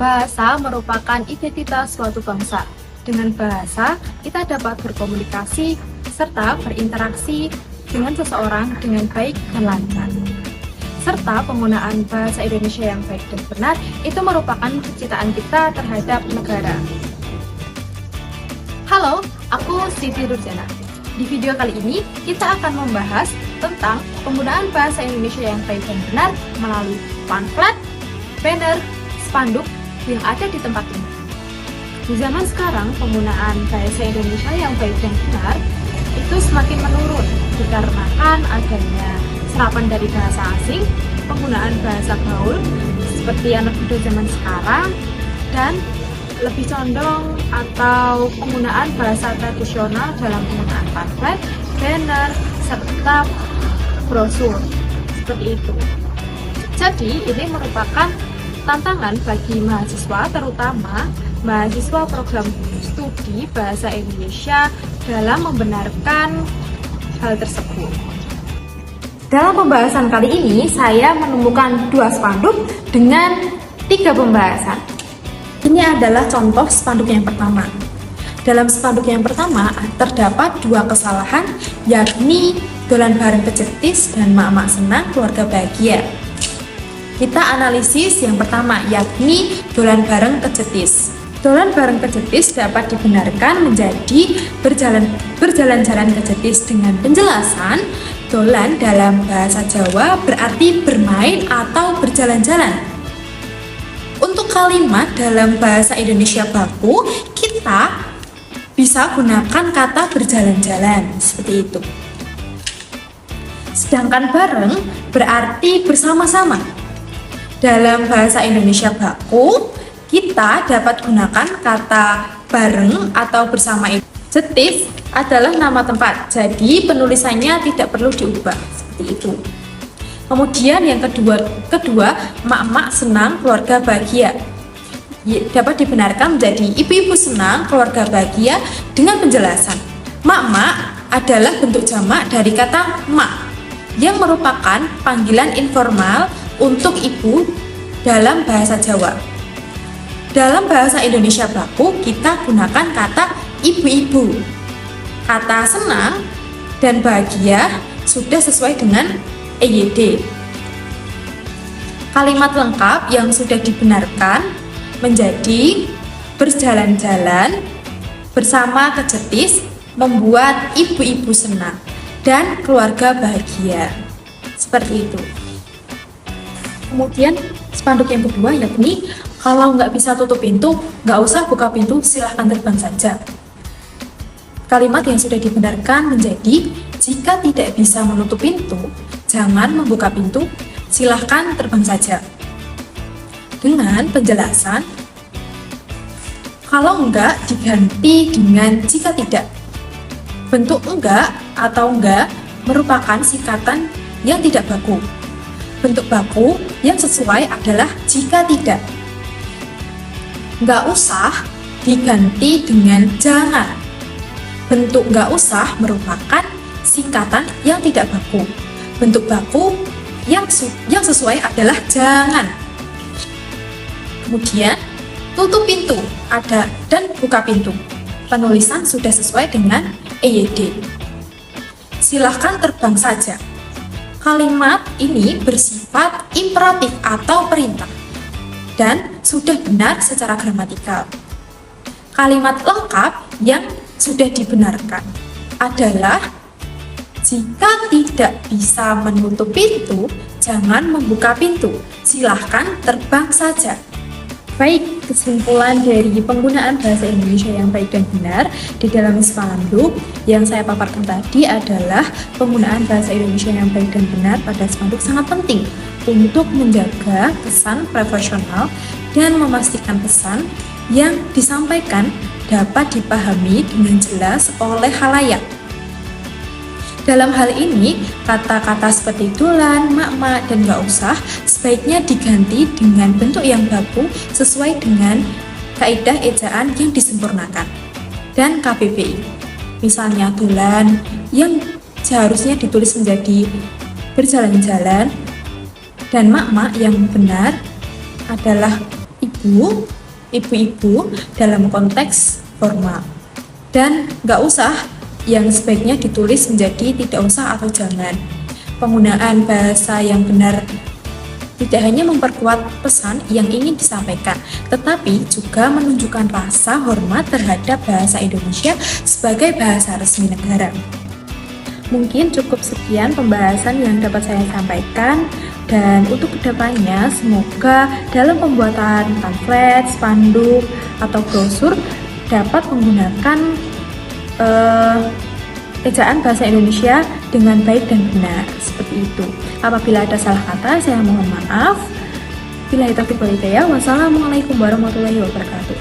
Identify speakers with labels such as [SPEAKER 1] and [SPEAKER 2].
[SPEAKER 1] Bahasa merupakan identitas suatu bangsa. Dengan bahasa, kita dapat berkomunikasi serta berinteraksi dengan seseorang dengan baik dan lancar. Serta penggunaan bahasa Indonesia yang baik dan benar itu merupakan kecintaan kita terhadap negara. Halo, aku Siti Nurjana. Di video kali ini, kita akan membahas tentang penggunaan bahasa Indonesia yang baik dan benar melalui pamflet, banner, spanduk yang ada di tempat ini. Di zaman sekarang, penggunaan bahasa Indonesia yang baik dan benar itu semakin menurun dikarenakan adanya serapan dari bahasa asing, penggunaan bahasa gaul seperti anak muda zaman sekarang, dan lebih condong atau penggunaan bahasa tradisional dalam penggunaan pamflet, banner, serta brosur seperti itu. Jadi ini merupakan tantangan bagi mahasiswa, terutama mahasiswa program studi bahasa Indonesia dalam membenarkan hal tersebut. Dalam pembahasan kali ini, saya menemukan 2 spanduk dengan 3 pembahasan. Ini adalah contoh spanduk yang pertama. Dalam spanduk yang pertama, terdapat 2 kesalahan, yakni dolan bareng kecetis dan mak-mak senang keluarga bahagia. Kita analisis yang pertama, yakni dolan bareng kecetis. Dolan bareng kecetis dapat dibenarkan menjadi berjalan-jalan kecetis dengan penjelasan dolan dalam bahasa Jawa berarti bermain atau berjalan-jalan. Untuk kalimat dalam bahasa Indonesia baku, kita bisa gunakan kata berjalan-jalan seperti itu. Sedangkan bareng berarti bersama-sama. Dalam bahasa Indonesia baku, kita dapat gunakan kata bareng atau bersama itu. Cetis adalah nama tempat, jadi penulisannya tidak perlu diubah seperti itu. Kemudian yang kedua, mak-mak senang keluarga bahagia. Dapat dibenarkan menjadi ibu-ibu senang keluarga bahagia dengan penjelasan. Mak-mak adalah bentuk jamak dari kata mak, yang merupakan panggilan informal untuk ibu dalam bahasa Jawa. Dalam bahasa Indonesia baku, kita gunakan kata ibu-ibu. Kata senang dan bahagia sudah sesuai dengan EYD. Kalimat lengkap yang sudah dibenarkan menjadi berjalan-jalan bersama kecetis membuat ibu-ibu senang dan keluarga bahagia. Seperti itu. Kemudian spanduk yang kedua, yakni kalau nggak bisa tutup pintu, nggak usah buka pintu, silahkan terbang saja. Kalimat yang sudah dibenarkan menjadi jika tidak bisa menutup pintu, jangan membuka pintu, silahkan terbang saja. Dengan penjelasan, kalau enggak diganti dengan jika tidak. Bentuk enggak atau enggak merupakan sikatan yang tidak baku. Bentuk baku yang sesuai adalah jika tidak. Nggak usah diganti dengan jangan. Bentuk nggak usah merupakan singkatan yang tidak baku. Bentuk baku yang sesuai adalah jangan. Kemudian tutup pintu ada dan buka pintu. Penulisan sudah sesuai dengan EYD. Silahkan terbang saja. Kalimat ini bersifat imperatif atau perintah dan sudah benar secara gramatikal. Kalimat lengkap yang sudah dibenarkan adalah jika tidak bisa menutup pintu, jangan membuka pintu, silahkan terbang saja. Baik, kesimpulan dari penggunaan bahasa Indonesia yang baik dan benar di dalam spanduk yang saya paparkan tadi adalah penggunaan bahasa Indonesia yang baik dan benar pada spanduk sangat penting untuk menjaga kesan profesional dan memastikan pesan yang disampaikan dapat dipahami dengan jelas oleh khalayak. Dalam hal ini, kata-kata seperti dolan, mak-mak, dan nggak usah sebaiknya diganti dengan bentuk yang baku sesuai dengan kaidah ejaan yang disempurnakan dan KBBI. Misalnya dolan yang seharusnya ditulis menjadi berjalan-jalan, dan mak-mak yang benar adalah ibu ibu-ibu dalam konteks formal. Dan nggak usah yang sebaiknya ditulis menjadi tidak usah atau jangan. Penggunaan bahasa yang benar tidak hanya memperkuat pesan yang ingin disampaikan, tetapi juga menunjukkan rasa hormat terhadap bahasa Indonesia sebagai bahasa resmi negara. Mungkin cukup sekian pembahasan yang dapat saya sampaikan, dan untuk kedepannya semoga dalam pembuatan pamflet, spanduk, atau brosur dapat menggunakan ejaan bahasa Indonesia dengan baik dan benar, seperti itu. Apabila ada salah kata, saya mohon maaf. Billahi taufiq wal hidayah. Wassalamualaikum warahmatullahi wabarakatuh.